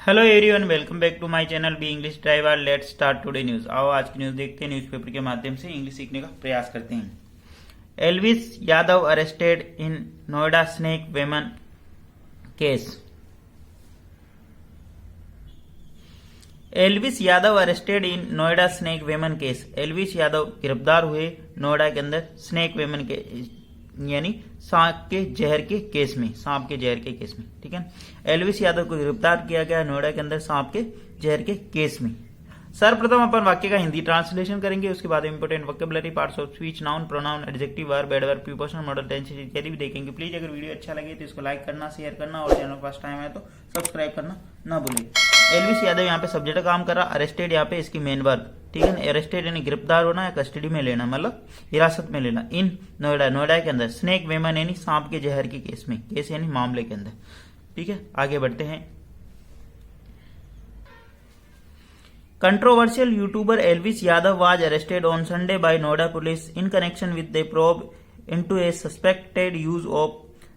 Hello everyone, welcome back to my channel be English driver. Let's start today news. आओ आज की news देखते हैं। न्यूज़पेपर के माध्यम से इंग्लिश सीखने का प्रयास करते हैं। Elvish Yadav arrested in Noida snake venom case. Elvish Yadav arrested in Noida snake venom case. Elvish Yadav गिरफ्तार हुए नोएडा के अंदर स्नेक वेमन के यानी सांप के जहर के केस में। सांप के जहर के केस में, ठीक है। एल्विस यादव को गिरफ्तार किया गया नोएडा के अंदर सांप के जहर के केस में। सर्वप्रथम अपन वाक्य का हिंदी ट्रांसलेशन करेंगे, उसके बाद important vocabulary, parts of speech, noun, pronoun, adjective, verb, adverb, preposition, model, tenses इत्यादि भी देखेंगे। प्लीज अगर वीडियो अच्छा लगे तो इसको लाइक करना, शेयर करना और चैनल फर्स्ट टाइम है तो सब्सक्राइब करना ना भूलिए। एल्विस यादव यहाँ पे सब्जेक्ट काम कर रहा, अरेस्टेड यहाँ पे इसकी मेन वर्ब, ठीक है। अरेस्टेड यानी गिरफ्तार होना या कस्टडी में लेना, मतलब हिरासत में लेना। इन नोएडा, नोएडा के अंदर स्नेक वेमन यानी सांप के जहर के केस में, केस यानी मामले के अंदर, ठीक है। आगे बढ़ते हैं। Controversial YouTuber Elvis Yadav was arrested on Sunday by Noida police in connection with the probe into a suspected use of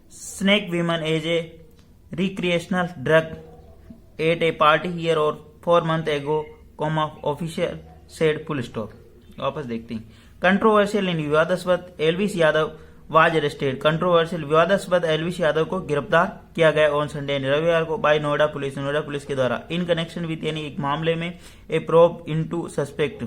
snake venom as a recreational drug at a party here or 4 months ago, official said full stop। वापस देखते हैं। Controversial in विवादास्पद Elvish Yadav was arrested. Controversial विवादास्पद एल्विस यादव को गिरफ्तार किया गया on Sunday रविवार को by Noida police, Noida police के द्वारा। इन कनेक्शन विद यानी एक मामले में, ए प्रोब इनटू सस्पेक्ट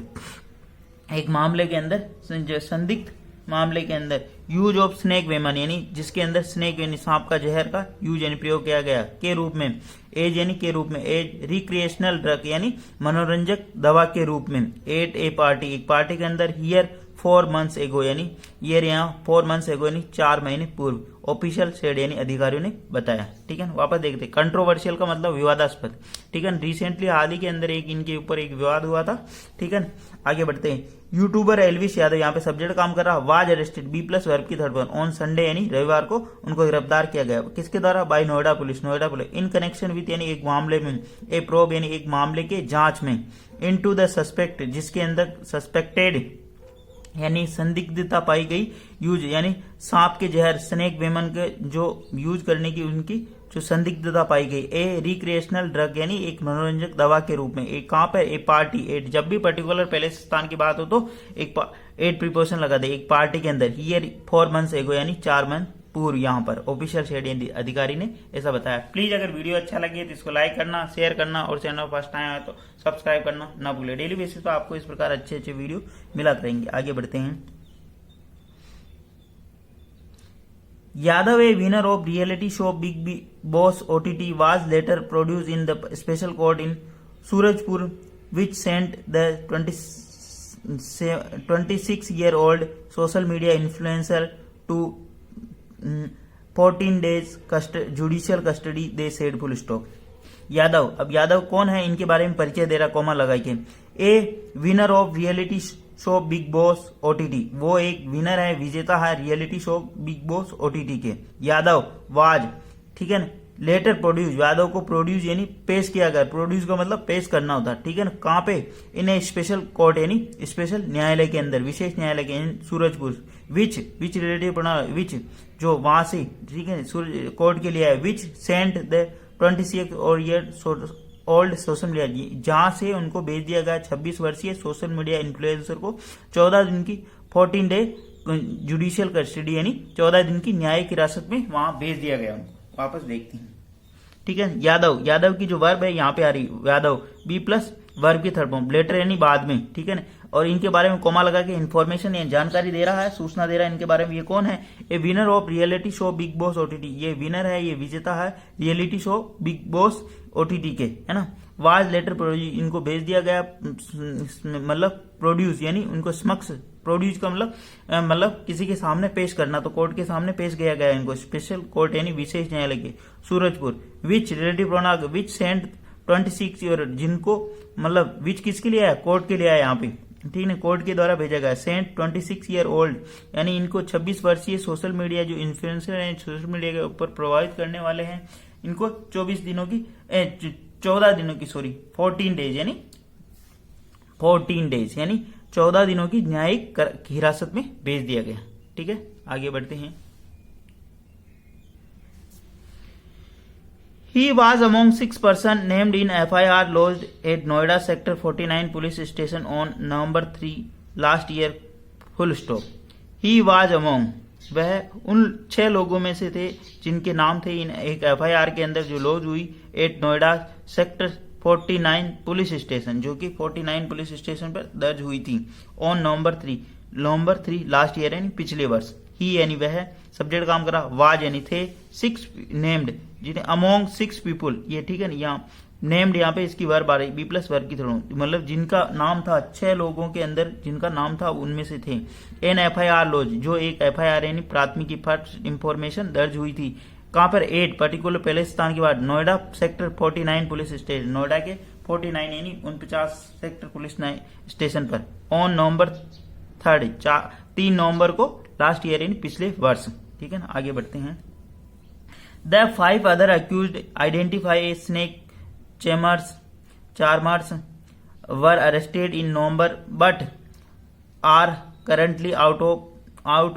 एक मामले के अंदर, संदिग्ध मामले के अंदर, यूज ऑफ स्नेक वेमन यानी जिसके अंदर स्नेक यानी सांप का जहर का यूज यानी प्रयोग किया गया के रूप में, एज यानी के रूप में, एज रिक्रिएशनल ड्रग यानी मनोरंजक दवा के रूप में, एट ए पार्टी एक पार्टी के अंदर, हियर 4 months एगो यानी ईयर यहाँ 4 months एगो यानी 4 महीने पूर्व, ऑफिशियल सेड यानी अधिकारियों ने बताया, ठीक है। वापस देखते हैं। कंट्रोवर्शियल का मतलब विवादास्पद, ठीक है। रिसेंटली हाल ही के अंदर एक इनके ऊपर एक विवाद हुआ था, ठीक है। आगे बढ़ते हैं। यूट्यूबर एल्विस यादव यहाँ पे सब्जेक्ट काम कर रहा, was arrested be plus verb की थर्ड वन ऑन संडे यानी रविवार को उनको गिरफ्तार किया गया। किसके द्वारा? By Noida police, Noida police. In connection with यानी एक मामले में, ए प्रोब यानी एक मामले के जांच में, इनटू द सस्पेक्ट जिसके अंदर सस्पेक्टेड यानी संदिग्धता पाई गई, यूज यानी सांप के जहर स्नेक वेमन के जो यूज करने की उनकी जो संदिग्धता पाई गई, ए रिक्रिएशनल ड्रग यानी एक मनोरंजक दवा के रूप में। एक कहां पर? ए पार्टी, एट जब भी पर्टिकुलर पहले स्थान की बात हो तो एक एट प्रीपोजिशन लगा दे, एक पार्टी के अंदर, हियर 4 months एगो यानी 4 मंथ पूर्व, यहाँ पर ऑफिशियल शेड अधिकारी ने ऐसा बताया। प्लीज अगर वीडियो अच्छा लगे तो इसको लाइक करना, शेयर करना और चैनल फर्स्ट टाइम आए तो सब्सक्राइब करना ना भूले। डेली बेसिस पर आपको इस प्रकार अच्छे अच्छे वीडियो मिला करेंगे। आगे बढ़ते हैं। यादव ए winner of reality show big boss OTT was later produced in the special court in Surajpur, which sent the 26-year-old social media influencer to 14 days judicial custody, they said full stop. Yadav, अब यादव कौन है इनके बारे में परिचय दे रहा, comma लगा के। ए winner of reality show big boss OTT, वो एक विनर है, विजेता है reality show big boss OTT के। यादव वाज, ठीक है ना। लेटर प्रोड्यूस, यादव को प्रोड्यूस यानी पेश किया गया, प्रोड्यूस का मतलब पेश करना होता, ठीक है ना। कहां पे? इन स्पेशल कोर्ट यानी स्पेशल न्यायालय के अंदर, विशेष न्यायालय के सूरजपुर। विच रिलेटिव प्रोनाउन, विच जो वहां से, ठीक है, कोर्ट के लिए है। विच सेंट द 26 और ईयर ओल्ड सोशल मीडिया, जहां से उनको भेज दिया गया 26 वर्षीय सोशल मीडिया इन्फ्लुएंसर को 14 दिन की 14 डे जुडिशियल कस्टडी यानी 14 दिन की न्यायिक हिरासत में वहां भेज दिया गया उनको। वापस देखते हैं, ठीक है। यादव, यादव की जो वर्ब है यहाँ पे आ रही, यादव बी प्लस वर्ब की थर्ड फॉर्म, लेटर यानी बाद में, ठीक है ना। और इनके बारे में कोमा लगा के इन्फॉर्मेशन या जानकारी दे रहा है, सूचना दे रहा है इनके बारे में। ये कौन है? ए winner of reality show big boss OTT, ये विनर है, ये विजेता है reality show big boss OTT के, है ना। वाज लेटर प्रोड्यूस, इनको भेज दिया गया, मतलब प्रोड्यूस यानी उनको समक्ष, प्रोड्यूस का मतलब किसी के सामने पेश करना, तो कोर्ट के सामने पेश किया गया इनको, स्पेशल कोर्ट यानी विशेष न्यायालय के सूरजपुर। विच रिलेटिव प्रोनाउन, विच सेंट 26 ईयर, जिनको मतलब विच किसके लिए आया? कोर्ट के लिए आया यहाँ पे, ठीक है, कोर्ट के द्वारा भेजा गया। सेंट 26 ईयर ओल्ड यानी इनको 26 वर्षीय सोशल मीडिया जो इन्फ्लुएंसर हैं, सोशल मीडिया के ऊपर प्रभावित करने वाले हैं, इनको 14 दिनों की 14 डेज यानी 14 डेज यानी 14 दिनों की न्यायिक हिरासत में भेज दिया गया, ठीक है। आगे बढ़ते हैं। He was among 6 persons named in FIR lodged at Noida Sector 49 police station on November 3 last year. Full stop. He was among, वह उन 6 लोगों में से थे जिनके नाम थे इन एक FIR के अंदर जो लॉन्च हुई at Noida sector 49 police station, जो कि 49 पुलिस स्टेशन पर दर्ज हुई थी ऑन नवंबर 3 लास्ट ईयर यानी पिछले वर्ष. ही यानी वह, सब्जेक्ट काम करा, वाज यानी थे, 6 नेम्ड जिन्हें अमोंग 6 पीपुल, ये ठीक है ना, यहाँ नेम्ड यहाँ पे इसकी वर्ब आ रही बी प्लस वर्ब की थोड़ा, मतलब जिनका नाम था 6 लोगों के अंदर जिनका नाम था उनमें से थे. एन FIR लॉज, जो एक FIR यानी प्राथमिकी फर्स्ट इंफॉर्मेशन दर्ज हुई थी कहां पर, 8 पर्टिकुलर पहले स्थान के बाद Noida sector 49 police station, Noida के 49 यानी 49 सेक्टर पुलिस स्टेशन पर ऑन नवंबर 3 नवंबर को लास्ट ईयर यानी पिछले वर्ष. ठीक है ना, आगे बढ़ते हैं. The 5 other accused identify a snake charmers were arrested in November but are currently out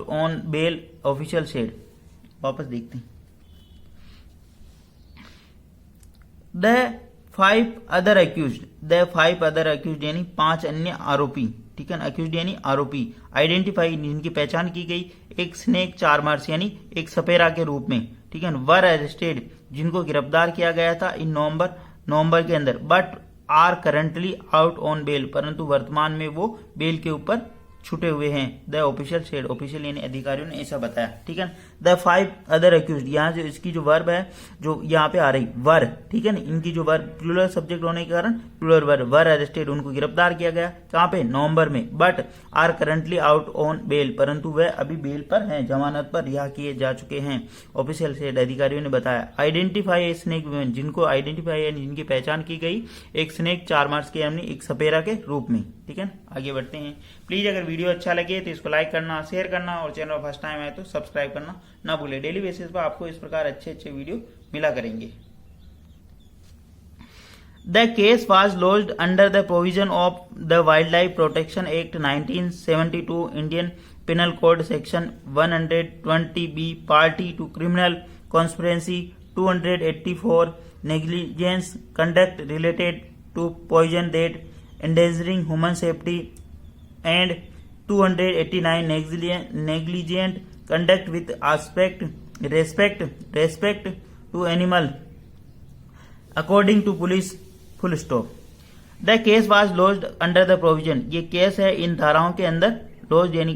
on bail, official said. वापस देखते हैं. द 5 अदर अक्यूज्ड यानी 5 अन्य आरोपी. ठीक है ना, अक्यूज्ड यानी आरोपी, आइडेंटिफाई जिनकी पहचान की गई एक स्नेक चार्मर्स यानी एक सपेरा के रूप में. ठीक है ना, वर अरेस्टेड जिनको गिरफ्तार किया गया था इन नवंबर के अंदर, but are currently out on bail, परंतु वर्तमान में वो बेल के ऊपर छूटे हुए हैं. द ऑफिशियल शेड, ऑफिशियल यानी अधिकारियों ने ऐसा बताया. ठीक है, द 5 अदर अक्यूज्ड, यहाँ जो इसकी जो वर्ब है जो यहाँ पे आ रही वर, ठीक है ना, इनकी जो वर्ब प्लूरल सब्जेक्ट होने के कारण प्लूरल वर्ब, वर अरेस्टेड उनको गिरफ्तार किया गया कहाँ पे, नवंबर में, but are currently out on bail, परंतु वह अभी बेल पर हैं, जमानत पर रिहा किए जा चुके हैं. ऑफिशियल शेड, अधिकारियों ने बताया. आइडेंटिफाई ए स्नेक वुमेन, जिनको आइडेंटिफाई यानी जिनकी पहचान की गई एक स्नेक चार्मर्स के यानी एक सपेरा के रूप में. ठीक है, आगे बढ़ते हैं. प्लीज अगर वीडियो अच्छा लगे तो इसको लाइक करना, शेयर करना और चैनल फर्स्ट टाइम आए तो सब्सक्राइब करना ना भूले. डेली बेसिस पर आपको इस प्रकार अच्छे वीडियो मिला करेंगे. The case was launched under the provision of the wildlife protection act 1972, Indian penal code section 120B, party to criminal conspiracy 284, negligence conduct related to poison that endangering human safety, and 289 negligent conduct with respect to animal, according to police. Full stop. The case was lodged under the provision, ये case है इन धाराओं के अंदर, launch यानी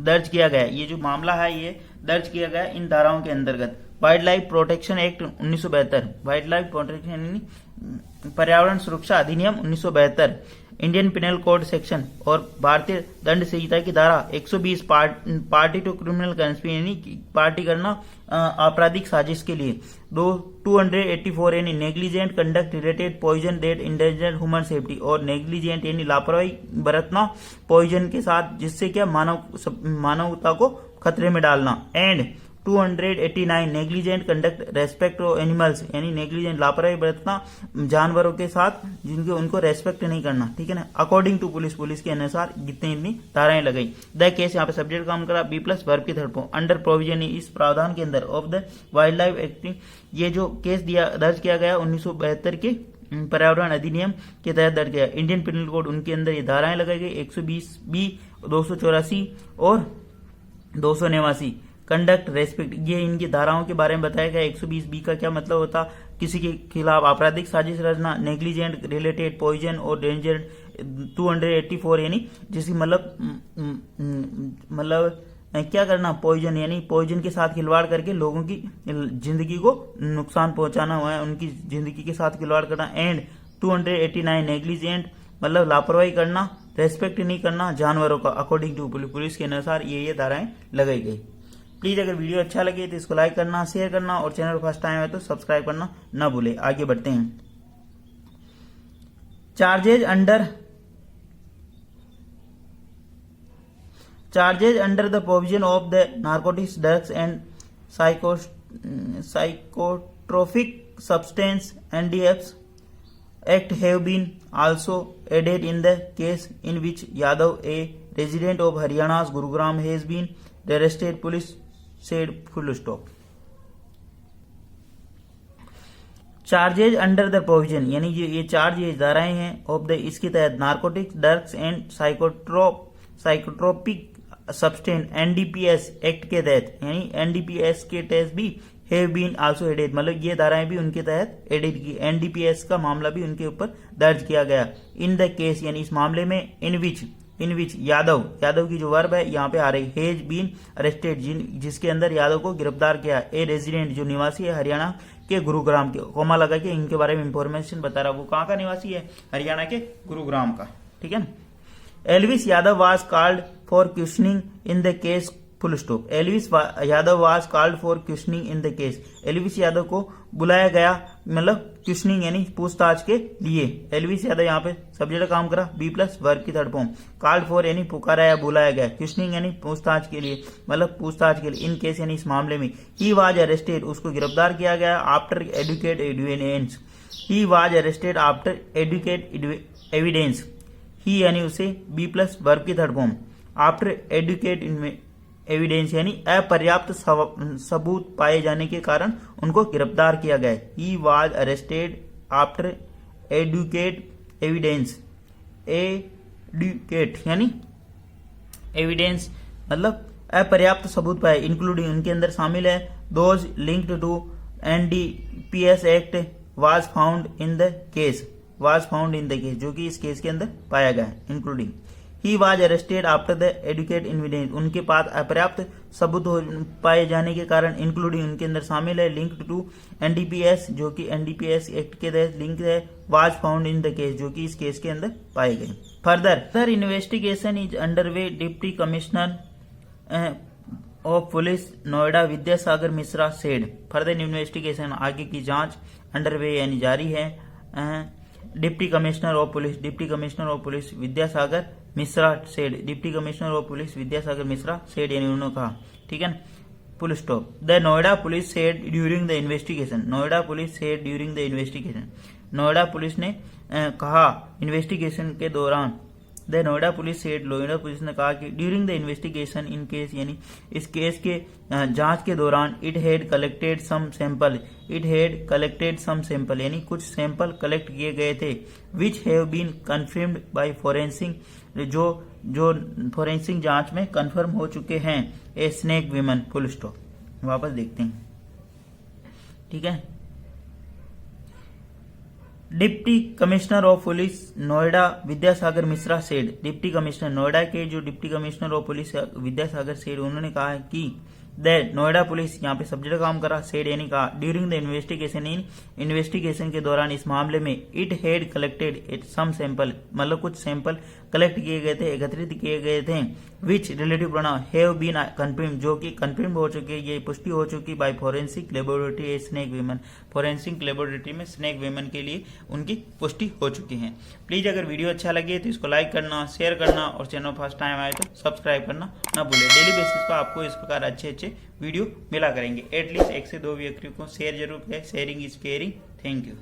दर्ज किया गया, ये जो मामला है ये दर्ज किया गया इन धाराओं के अंतर्गत. Wild life protection act 1972, wild life protection यानी पर्यावरण सुरक्षा अधिनियम 1972, इंडियन पिनल कोड सेक्शन और भारतीय दंड संहिता की धारा 120, पार्टी टू क्रिमिनल कंस्पिरेसी यानी पार्टी करना आपराधिक साजिश के लिए. 284 यानी negligent conduct related poison that endanger human safety, और नेग्लिजेंट यानी लापरवाही बरतना पॉइजन के साथ जिससे क्या मानवता को खतरे में डालना. And 289 negligent conduct respect of animals यानी नेग्लिजेंट लापरवाही बरतना जानवरों के साथ जिनके उनको रेस्पेक्ट नहीं करना. ठीक है ना, अकॉर्डिंग टू पुलिस के अनुसार इतनी धाराएं लगाई. द केस यहाँ पे सब्जेक्ट काम करा बी प्लस वर्ब की थर्ड फॉर्म, अंडर प्रोविजन इस प्रावधान के अंदर of the wild life act, ये जो केस दर्ज किया गया 1972 के पर्यावरण अधिनियम के तहत दर्ज किया. इंडियन पिनल कोड उनके अंदर ये धाराएं लगाई गई 120B, 284 और 289. कंडक्ट रेस्पेक्ट, ये इनकी धाराओं के बारे में बताया गया. 120B का क्या मतलब होता, किसी के खिलाफ आपराधिक साजिश रचना, नेग्लिजेंट रिलेटेड पॉइजन और डेंजर. 284 यानी जिसकी मतलब क्या करना, पॉइजन यानी पॉइजन के साथ खिलवाड़ करके लोगों की जिंदगी को नुकसान पहुंचाना हुआ है, उनकी जिंदगी के साथ खिलवाड़ करना. एंड 289 नेग्लिजेंट मतलब लापरवाही करना, रेस्पेक्ट नहीं करना जानवरों का, अकॉर्डिंग टू पुलिस के अनुसार ये धाराएं लगाई गई. प्लीज अगर वीडियो अच्छा लगे तो इसको लाइक करना, शेयर करना और चैनल फर्स्ट टाइम है तो सब्सक्राइब करना ना भूले. आगे बढ़ते हैं. Charges under the provision of the narcotics drugs and psychotropic substance NDS Act have been also added in the case in which Yadav, a resident of Haryana's Gurugram, has been arrested. Police said. Full stop. Charges under the provision यानी ये charge ये धाराएं हैं of the इसके तहत narcotics drugs and psychotropic substance NDPS act के तहत यानी एनडीपीएस के तहत भी हैव बीन आल्सो एडेड, मतलब ये धाराएं भी उनके तहत एडेड की, एनडीपीएस का मामला भी उनके ऊपर दर्ज किया गया। इन द केस यानी इस मामले में इन विच यादव की जो वर्ब है यहाँ पे आ रही, हैज बीन अरेस्टेड जिसके अंदर यादव को गिरफ्तार किया, ए रेजिडेंट जो निवासी है हरियाणा के गुरुग्राम के, कोमा लगा के इनके बारे में इंफॉर्मेशन बता रहा, वो कहाँ का निवासी है, हरियाणा के गुरुग्राम का, ठीक है ना। Elvis Yadav was called for questioning in the case full stop. Elvis Yadav was called for questioning in the case, Elvish Yadav को बुलाया गया मतलब क्वेश्चनिंग यानी पूछताछ के लिए। एल्विस यादव यहाँ पे सब्जेक्ट काम करा, बी प्लस वर्ब की थर्ड फॉर्म, कॉल्ड फॉर यानी पुकारा या बुलाया गया, क्वेश्चनिंग यानी पूछताछ के लिए मतलब पूछताछ के लिए, इन केस यानी इस मामले में, ही वाज अरेस्टेड उसको गिरफ्तार किया गया after adequate evidence, he was arrested after adequate evidence, he यानी उसे बी प्लस वर्ब की third form, after adequate evidence यानी अपर्याप्त सबूत पाए जाने के कारण उनको गिरफ्तार किया गया। He was arrested after adequate evidence, adequate यानी एविडेंस मतलब अपर्याप्त सबूत पाए, इंक्लूडिंग उनके अंदर शामिल है those linked to NDPS act was found in the case, जो कि इस केस के अंदर पाया गया है, including. He was arrested after the adequate evidence उनके पास अपर्याप्त सबूत पाए जाने के कारण, इंक्लूडिंग उनके अंदर शामिल है लिंक्ड टू एनडीपीएस जो कि एनडीपीएस एक्ट के तहत लिंक है, was found in the case जो कि इस केस के अंदर पाए गए। Further investigation is underway, deputy commissioner of police Noida Vidyasagar Mishra said. Further investigation आगे की जांच अंडरवे यानी जारी है। Deputy commissioner of police Vidyasagar Mishra said, deputy commissioner of police Vidyasagar Mishra said यानी उन्होंने कहा, ठीक है ना, full stop. The Noida police said during the investigation, Noida police ने कहा इन्वेस्टिगेशन के दौरान, द नोएडा पुलिस ने कहा कि during the investigation in case यानी इस केस के जांच के दौरान, it had collected some sample यानी कुछ सैंपल कलेक्ट किए गए थे, which have been confirmed by forensic जो फोरेंसिक जांच में कंफर्म हो चुके हैं, a snake venom, full stop. वापस देखते हैं, ठीक है। Deputy commissioner of police Noida Vidyasagar Mishra said, deputy commissioner Noida के जो deputy commissioner of police Vidyasagar said उन्होंने कहा है कि द नोएडा पुलिस यहाँ पे सब्जेक्ट काम करा, सेड यानी कहा, ड्यूरिंग द इन्वेस्टिगेशन के दौरान इस मामले में, it had collected some sample मतलब कुछ सैंपल कलेक्ट किए गए थे, एकत्रित किए गए थे, which relative pronoun have been confirm जो कि कंफर्म हो चुके, ये पुष्टि हो चुकी by forensic laboratory snake venom, forensic laboratory में स्नेक विमन के लिए उनकी पुष्टि हो चुकी है। प्लीज अगर वीडियो अच्छा लगे तो इसको लाइक करना, शेयर करना और चैनल फर्स्ट टाइम आए तो सब्सक्राइब करना ना भूले। डेली बेसिस पर आपको इस प्रकार अच्छे वीडियो मिला करेंगे, एटलीस्ट 1 से 2 व्यक्तियों को शेयर जरूर करें, sharing is caring. Thank you.